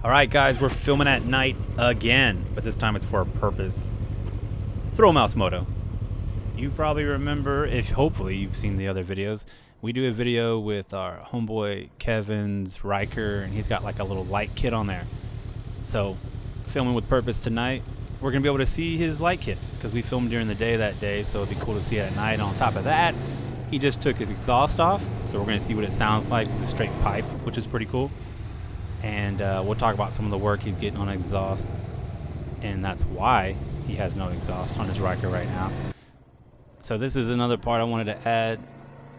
Alright guys, we're filming at night again, but this time it's for a purpose. Thrillmousemoto. You probably remember, if hopefully you've seen the other videos, we do a video with our homeboy Kevin's Riker, and he's got like a little light kit on there. So, filming with purpose tonight, we're going to be able to see his light kit, because we filmed during the day that day, so it'd be cool to see it at night. On top of that, he just took his exhaust off, so we're going to see what it sounds like with a straight pipe, which is pretty cool. And we'll talk about some of the work he's getting on exhaust, and that's why he has no exhaust on his Riker right now. So this is another part I wanted to add.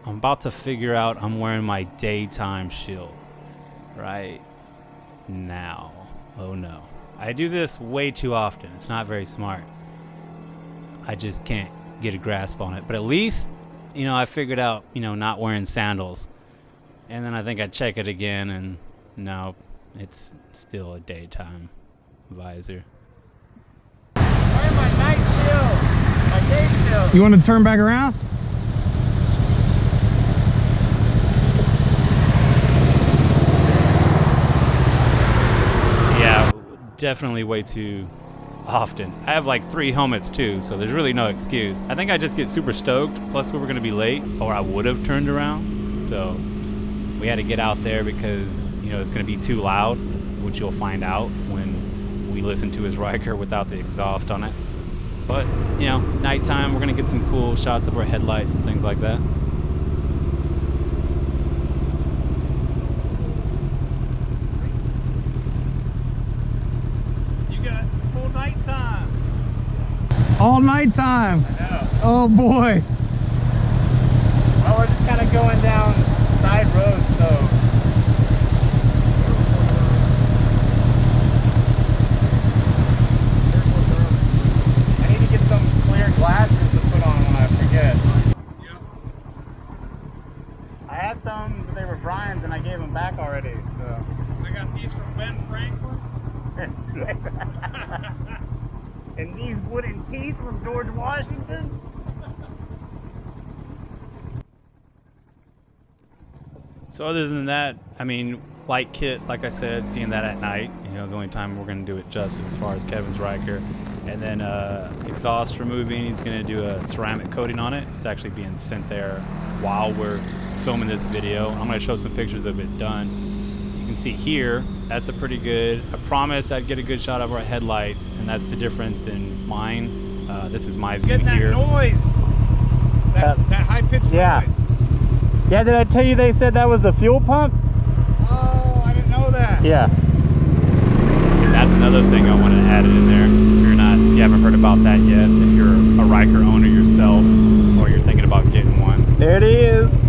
I'm about to figure out I'm wearing my daytime shield right now. Oh no. I do this way too often. It's not very smart. I just can't get a grasp on it. But at least, you know, I figured out, you know, not wearing sandals. And then I think I check it again, and no, it's still a daytime visor. Where's my night shield? My day shield. You want to turn back around? Yeah, definitely way too often. I have like 3 helmets too, so there's really no excuse. I think I just get super stoked, plus we were gonna be late, or I would have turned around. So we had to get out there because, you know, it's gonna be too loud, which you'll find out when we listen to his Riker without the exhaust on it. But, you know, nighttime, we're gonna get some cool shots of our headlights and things like that. You got full nighttime. All night time. I know. Oh boy. Well, we're just kind of going down side roads, so. I need to get some clear glasses to put on when I forget. I had some, but they were Brian's, and I gave them back already. So. I got these from Ben Franklin. And these wooden teeth from George Washington. So other than that, I mean, light kit, like I said, seeing that at night, you know, is the only time we're going to do it justice as far as Kevin's Riker. And then exhaust removing, he's going to do a ceramic coating on it. It's actually being sent there while we're filming this video. I'm going to show some pictures of it done. You can see here, that's a pretty good, I promised I'd get a good shot of our headlights, and that's the difference in mine. This is my view Getting that here. noise. That high-pitched Yeah. noise. Yeah, did I tell you they said that was the fuel pump? Oh, I didn't know that. Yeah. And that's another thing I want to add in there. If you haven't heard about that yet, if you're a Riker owner yourself, or you're thinking about getting one. There it is. I'm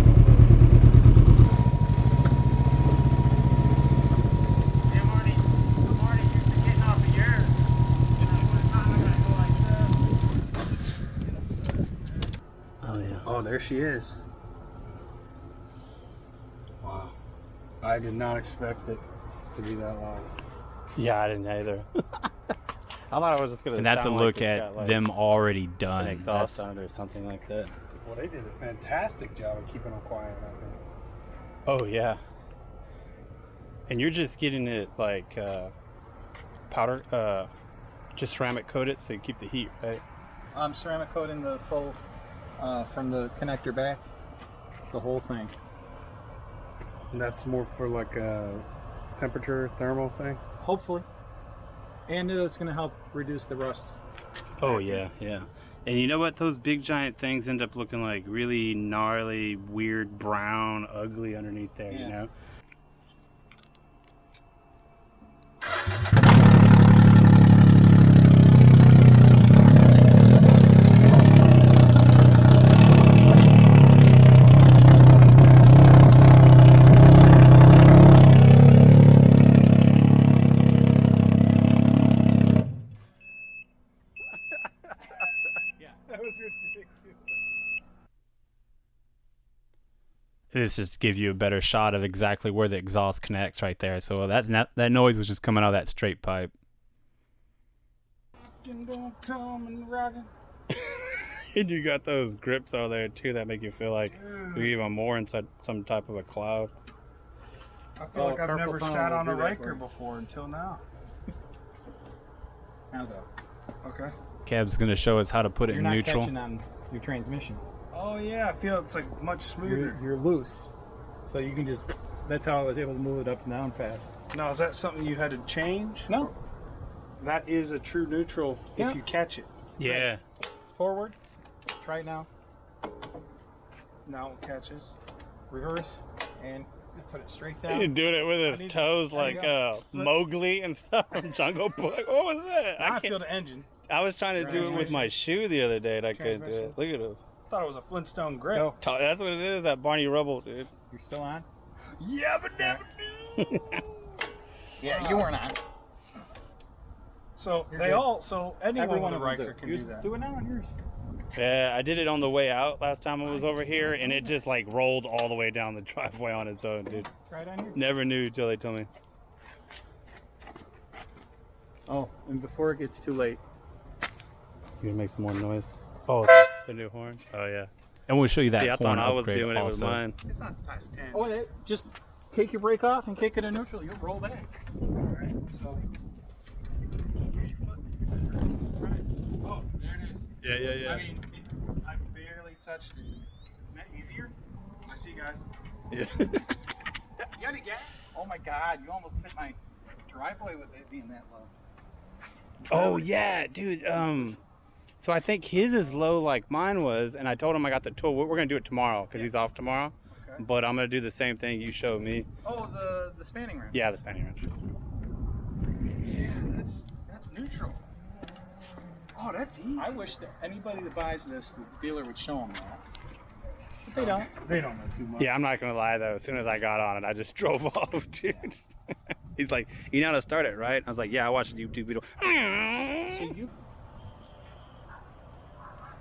already used to getting off of yours. Oh yeah. Oh, there she is. Wow. I did not expect it to be that long. Yeah, I didn't either. I thought I was just gonna. And that's a sound look like it's at got, like, them already done. an exhaust That's- on it or something like that. Well, they did a fantastic job of keeping them quiet, I think. Oh yeah. And you're just getting it like powder, just ceramic coated so you keep the heat, right? I'm ceramic coating the full from the connector back, the whole thing. And that's more for like a temperature thermal thing. Hopefully, and it's going to help reduce the rust. Oh yeah, yeah. And you know what? Those big giant things end up looking like really gnarly, weird, brown, ugly underneath there, you Yeah. know? That was ridiculous. This just gives you a better shot of exactly where the exhaust connects right there. So that noise was just coming out of that straight pipe. And you got those grips out there too that make you feel like you're even more inside some type of a cloud. I feel like I've carpal never tunnel sat will on a do that Riker for you. before until now. Now though. Okay. Cab's gonna show us how to put it You're in not neutral. catching on your transmission. Oh yeah, I feel it's like much smoother. You're loose. So you can just, that's how I was able to move it up and down fast. Now, is that something you had to change? No. That is a true neutral Yeah. if you catch it. Yeah. Forward. Try it now. Now it catches. Reverse. And put it straight down. He's doing it with I his need to- toes there you like go. Mowgli and stuff from Jungle Book. What was that? Now I feel the engine. I was trying to do it with my shoe the other day and I couldn't do it. Look at him. Thought it was a Flintstone grip. Go. That's what it is, that Barney Rubble, dude. You're still on? Yabba dabba doo. Yeah, you weren't on. So You're they good. all, so anyone Everyone with a will do Riker it. can You do that. Do it now on yours. Yeah, I did it on the way out last time I was over here, and it just like rolled all the way down the driveway on its own, dude. Try it on yours. Never knew till they told me. Oh, and before it gets too late. You gonna make some more noise? Oh, the new horn? Oh, yeah. And we'll show you that See, I horn thought I was upgrade doing it with also. mine. It's not past 10. Oh, just take your brake off and kick it in neutral. You'll roll back. Alright, so. Use your foot. Right. Oh, there it is. Yeah, yeah, yeah. I mean, I barely touched it. Isn't that easier? I see you guys. Yeah. Got it, guy. Oh my God, you almost hit my driveway with it being that low. Oh, yeah, dude. So I think his is low like mine was, and I told him I got the tool. We're going to do it tomorrow because he's off tomorrow. Okay. But I'm going to do the same thing you showed me. Oh, the spanning wrench. Yeah, the spanning wrench. Yeah, that's neutral. Oh, that's easy. I wish that anybody that buys this, the dealer would show them that. But they don't. They don't know too much. Yeah, I'm not going to lie, though. As soon as I got on it, I just drove off, dude. He's like, you know how to start it, right? I was like, yeah, I watched a YouTube video. So you.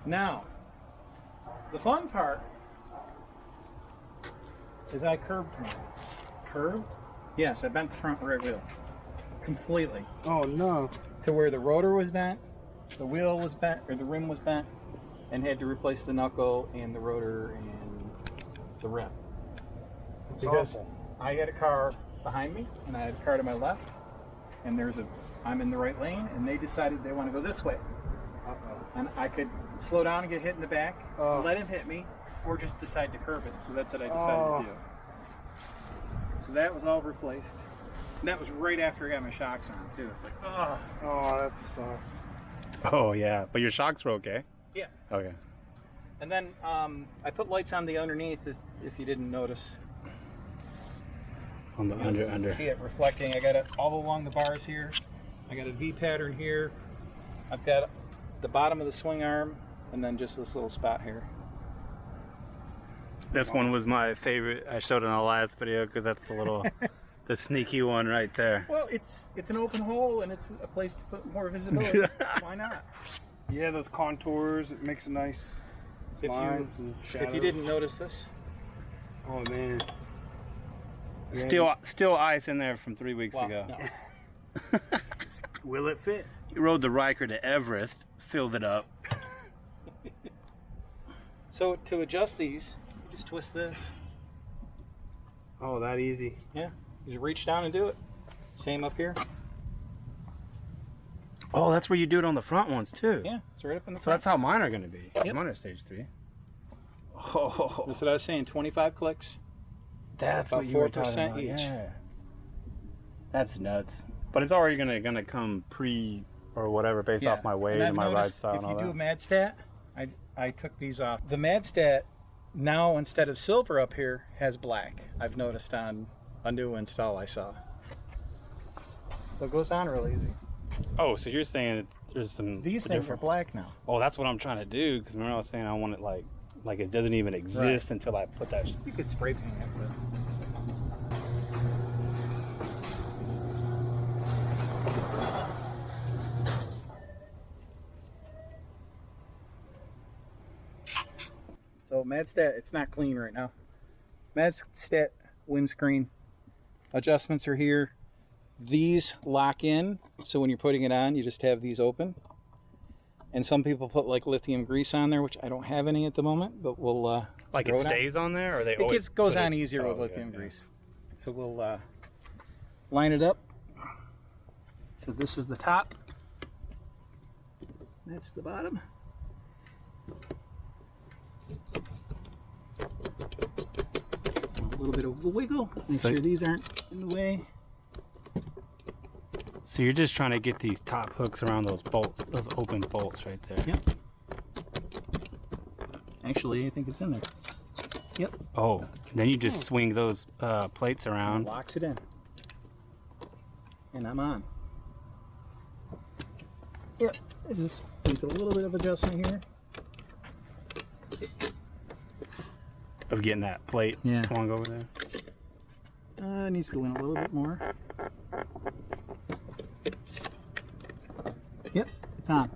Now, the fun part is I curbed mine. Curved? Yes, I bent the front rear wheel completely Oh no. to where the rotor was bent, the wheel was bent, or the rim was bent, and had to replace the knuckle and the rotor and the rim. It's Because awful. I had a car behind me and I had a car to my left, and I'm in the right lane, and they decided they want to go this way. And I could slow down and get hit in the back, let him hit me, or just decide to curb it. So that's what I decided to do. So that was all replaced. And that was right after I got my shocks on too. It's like, oh. Oh, that sucks. Oh, yeah. But your shocks were okay? Yeah. Okay. And then I put lights on the underneath if you didn't notice. On the under. See it reflecting. I got it all along the bars here. I got a V pattern here. I've got the bottom of the swing arm, and then just this little spot here. This one was my favorite. I showed in the last video because that's the little, the sneaky one right there. Well, it's an open hole, and it's a place to put more visibility. Why not? Yeah, those contours, it makes a nice lines and shadows. If you didn't notice this, Oh man. Still ice in there from 3 weeks well, ago. no. Will it fit? You rode the Riker to Everest, filled it up. So to adjust these, you just twist this. Oh, that easy. Yeah, you just reach down and do it. Same up here. Oh, that's where you do it on the front ones too. Yeah, it's right up in the So front. that's how mine are going to be. Yep. Mine are stage 3. Oh, That's what I was saying. 25 clicks. that's About what you were 4% talking about. each. Yeah. That's nuts. But it's already gonna come pre or whatever based off my weight and my ride style and all If you do a that. Madstad, I took these off. The Madstad now, instead of silver up here, has black. I've noticed on a new install I saw. So it goes on real easy. Oh, so you're saying that there's some These things are black now. Oh, that's what I'm trying to do. Because remember I was saying I want it like it doesn't even exist until I put that. You could spray paint it, but so Madstad, it's not clean right now. Madstad windscreen adjustments are here. These lock in, so when you're putting it on, you just have these open. And some people put like lithium grease on there, which I don't have any at the moment, but we'll Like throw it on. stays on there, or they It always goes put on easier with okay, lithium yeah. grease. So we'll line it up. So this is the top. That's the bottom. A little bit of a wiggle. Make sure these aren't in the way. So you're just trying to get these top hooks around those bolts, those open bolts right there. Yep. Actually, I think it's in there. Yep. Oh, then you just swing those plates around. Locks it in. And I'm on. Yep. It just needs a little bit of adjustment here. Of getting that plate swung over there. It needs to go in a little bit more. Yep, it's on.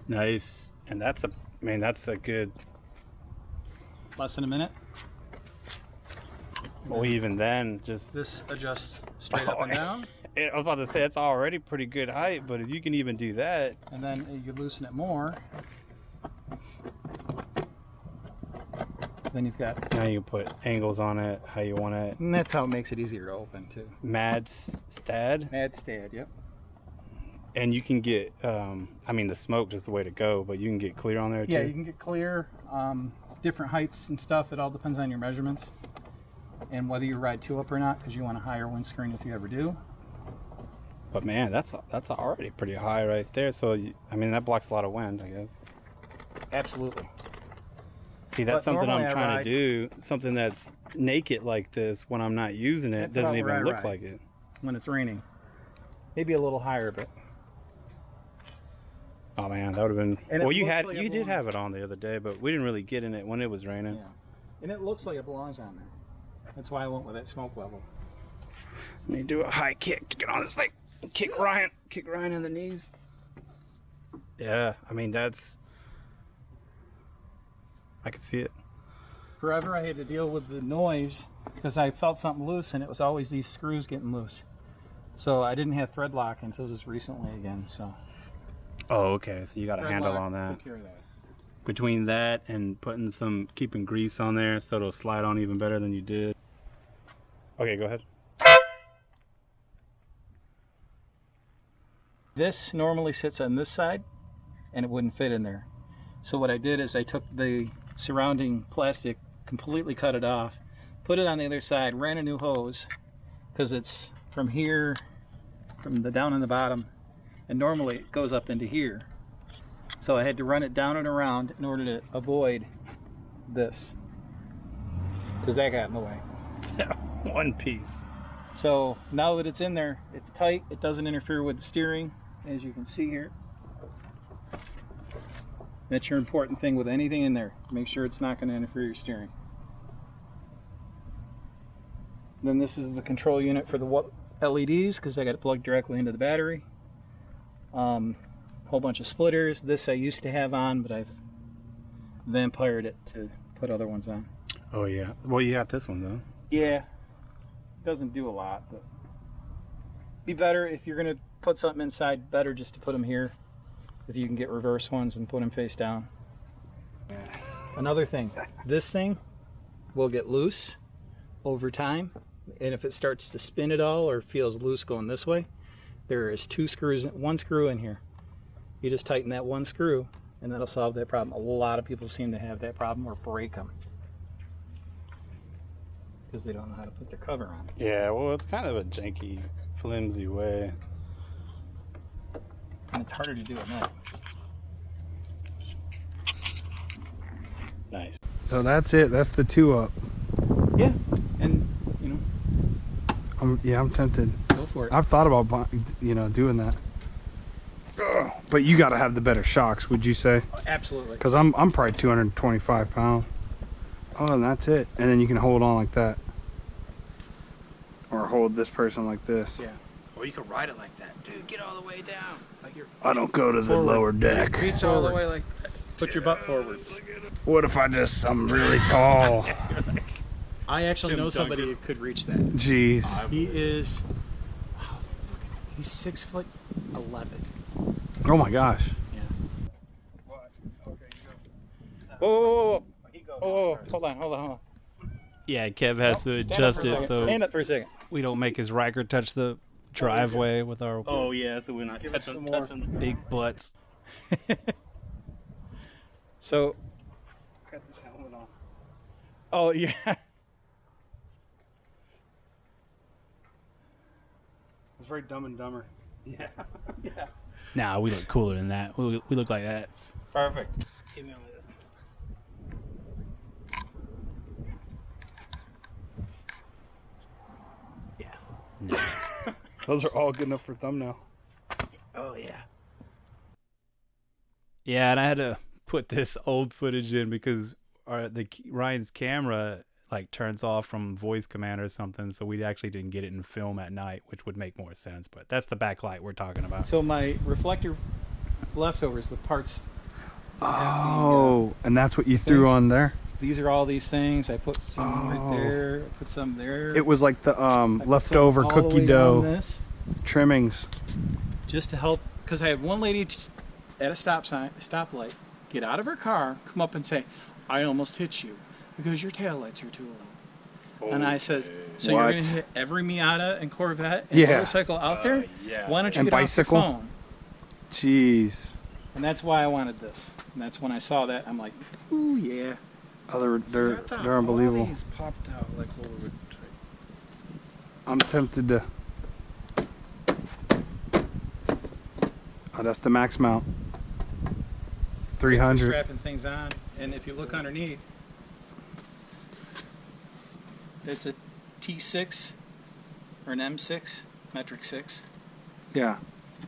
Nice. And that's a, man, that's a good. Less than a minute. Well, even then, just. This adjusts straight up and down. I was about to say, it's already pretty good height, but if you can even do that. And then you could loosen it more. Then you've got. Now you can put angles on it, how you want it. And that's how it makes it easier to open, too. Madstad. Madstad, yep. And you can get, I mean, the smoke is the way to go, but you can get clear on there too. Yeah, you can get clear, different heights and stuff. It all depends on your measurements and whether you ride 2-up or not, because you want a higher windscreen if you ever do. But man, that's already pretty high right there. So I mean, that blocks a lot of wind, I guess. Absolutely. See, that's But something I'm normally I trying ride- to do. Something that's naked like this when I'm not using it That's doesn't about even where I look ride. like it. When it's raining. Maybe a little higher, but Oh man, that would have been. And it Well, you looks had like it you did belongs. have it on the other day, but we didn't really get in it when it was raining. yeah. And it looks like it belongs on there. That's why I went with that smoke level. Let me do a high kick to get on this thing. Kick Ryan in the knees. Yeah, I mean that's. I could see it. Forever I had to deal with the noise because I felt something loose and it was always these screws getting loose. So I didn't have thread lock until just recently again, so. Oh, okay. So you got a Thread handle lock on that. took care of that. Between that and putting keeping grease on there so it'll slide on even better than you did. Okay, go ahead. This normally sits on this side and it wouldn't fit in there. So what I did is I took the surrounding plastic, completely cut it off, put it on the other side, ran a new hose because it's from here, from the down on the bottom, and normally it goes up into here. So I had to run it down and around in order to avoid this because that got in the way. One piece. So now that it's in there, it's tight, it doesn't interfere with the steering, as you can see here. That's your important thing with anything in there. Make sure it's not going to interfere with your steering. Then this is the control unit for the LEDs because I got it plugged directly into the battery. Whole bunch of splitters. This I used to have on, but I've vampired it to put other ones on. Oh yeah. Well, you got this one though. Yeah, doesn't do a lot, but be better if you're gonna put something inside. Better just to put them here. If you can get reverse ones and put them face down. Another thing, this thing will get loose over time, and if it starts to spin at all or feels loose going this way, there is one screw in here. You just tighten that one screw, and that'll solve that problem. A lot of people seem to have that problem or break them because they don't know how to put their cover on. Yeah, well, it's kind of a janky, flimsy way. And it's harder to do at night. Nice. So that's it. That's the 2-up. Yeah, and you know, I'm tempted. go for it. I've thought about, doing that. Ugh. But you got to have the better shocks, would you say? Absolutely. Because I'm probably 225 pounds. Oh, and that's it. And then you can hold on like that. Or hold this person like this. Yeah. Or you could ride it like that. Dude, get all the way down. Like you're I don't go to the Forward. lower deck. reach all the way like Put your butt forward. What if I'm really tall? I actually Tim know somebody Duncan. who could reach that. Jeez. He is, wow, he's 6'11". Oh my gosh. Yeah. Whoa, hold on. Yeah, Kev has to Stand up adjust for a it second. so Stand up for a second. we don't make his Riker touch the driveway with our Oh yeah, so we're not touching the big butts. So, Got this helmet on. oh yeah. It's very Dumb and Dumber. Yeah. Yeah. Nah, we look cooler than that. We look like that. Perfect. Give me all this. Yeah. No. Those are all good enough for thumbnail. Oh yeah. Yeah, and I had to put this old footage in because Ryan's camera like turns off from voice command or something, so we actually didn't get it in film at night, which would make more sense. But that's the backlight we're talking about. So my reflector leftovers, the parts. Oh, and that's what you threw on there? These are all these things. I put some right there. I put some there. It was like the I put some leftover all the cookie way dough down this, trimmings. just to help, because I had one lady just at a stoplight, get out of her car, come up and say, "I almost hit you because your taillights are too low." And I said, "So What? you're going to hit every Miata and Corvette and Yeah. motorcycle out there? Yeah. Why don't you And get bicycle? off the phone?" Jeez. And that's why I wanted this. And that's when I saw that, I'm like, "Ooh yeah." Oh, they're unbelievable. All these popped out like what we would. I'm tempted to. Oh, that's the max mount. For 300. strapping things on, and if you look underneath, it's a T6 or an M6, metric 6. Yeah.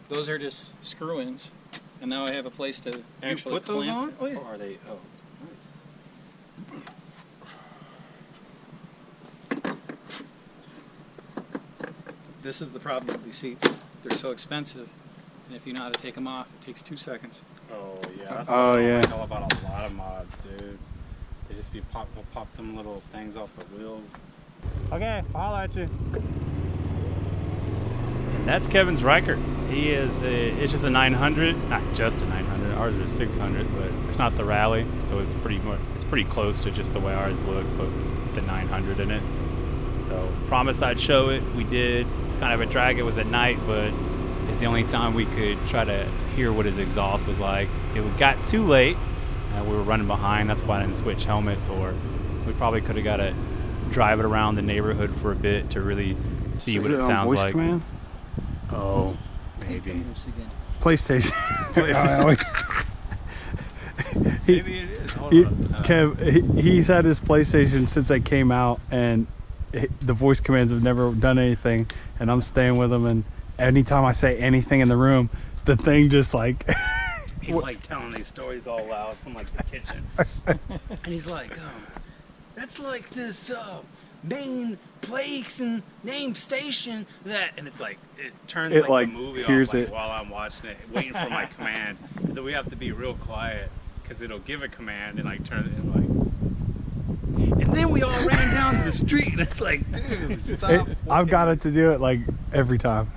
Those are just screw-ins, and now I have a place to actually put those clamp. on? Oh yeah. Or are they? Oh, nice. This is the problem with these seats. They're so expensive, and if you know how to take them off, it takes 2 seconds. Oh yeah. That's Oh, what I yeah. like all about a lot of mods, dude. They just be pop them little things off the wheels. Okay, I'll holler at you. And that's Kevin's Riker. He is it's just a 900, not just a 900. Ours is 600, but it's not the rally, so it's pretty close to just the way ours look, but with the 900 in it. So promised I'd show it. We did. It's kind of a drag. It was at night, but it's the only time we could try to hear what his exhaust was like. It got too late. We were running behind. That's why I didn't switch helmets, or we probably could have got to drive it around the neighborhood for a bit to really see Is what it on sounds voice like. command? Oh, maybe. PlayStation. Maybe it is. Hold He- on. Kev, he's had his PlayStation since they came out, and the voice commands have never done anything, and I'm staying with him, and anytime I say anything in the room, the thing just like He's like telling these stories all loud from like the kitchen. And he's like, that's like this main place and name station that, and it's like, it turns It, like, the movie hears off like, it. while I'm watching it, waiting for my command. And then we have to be real quiet because it'll give a command and like turn it and like. And then we all ran down the street and it's like, dude, stop. I've got it to do it like every time.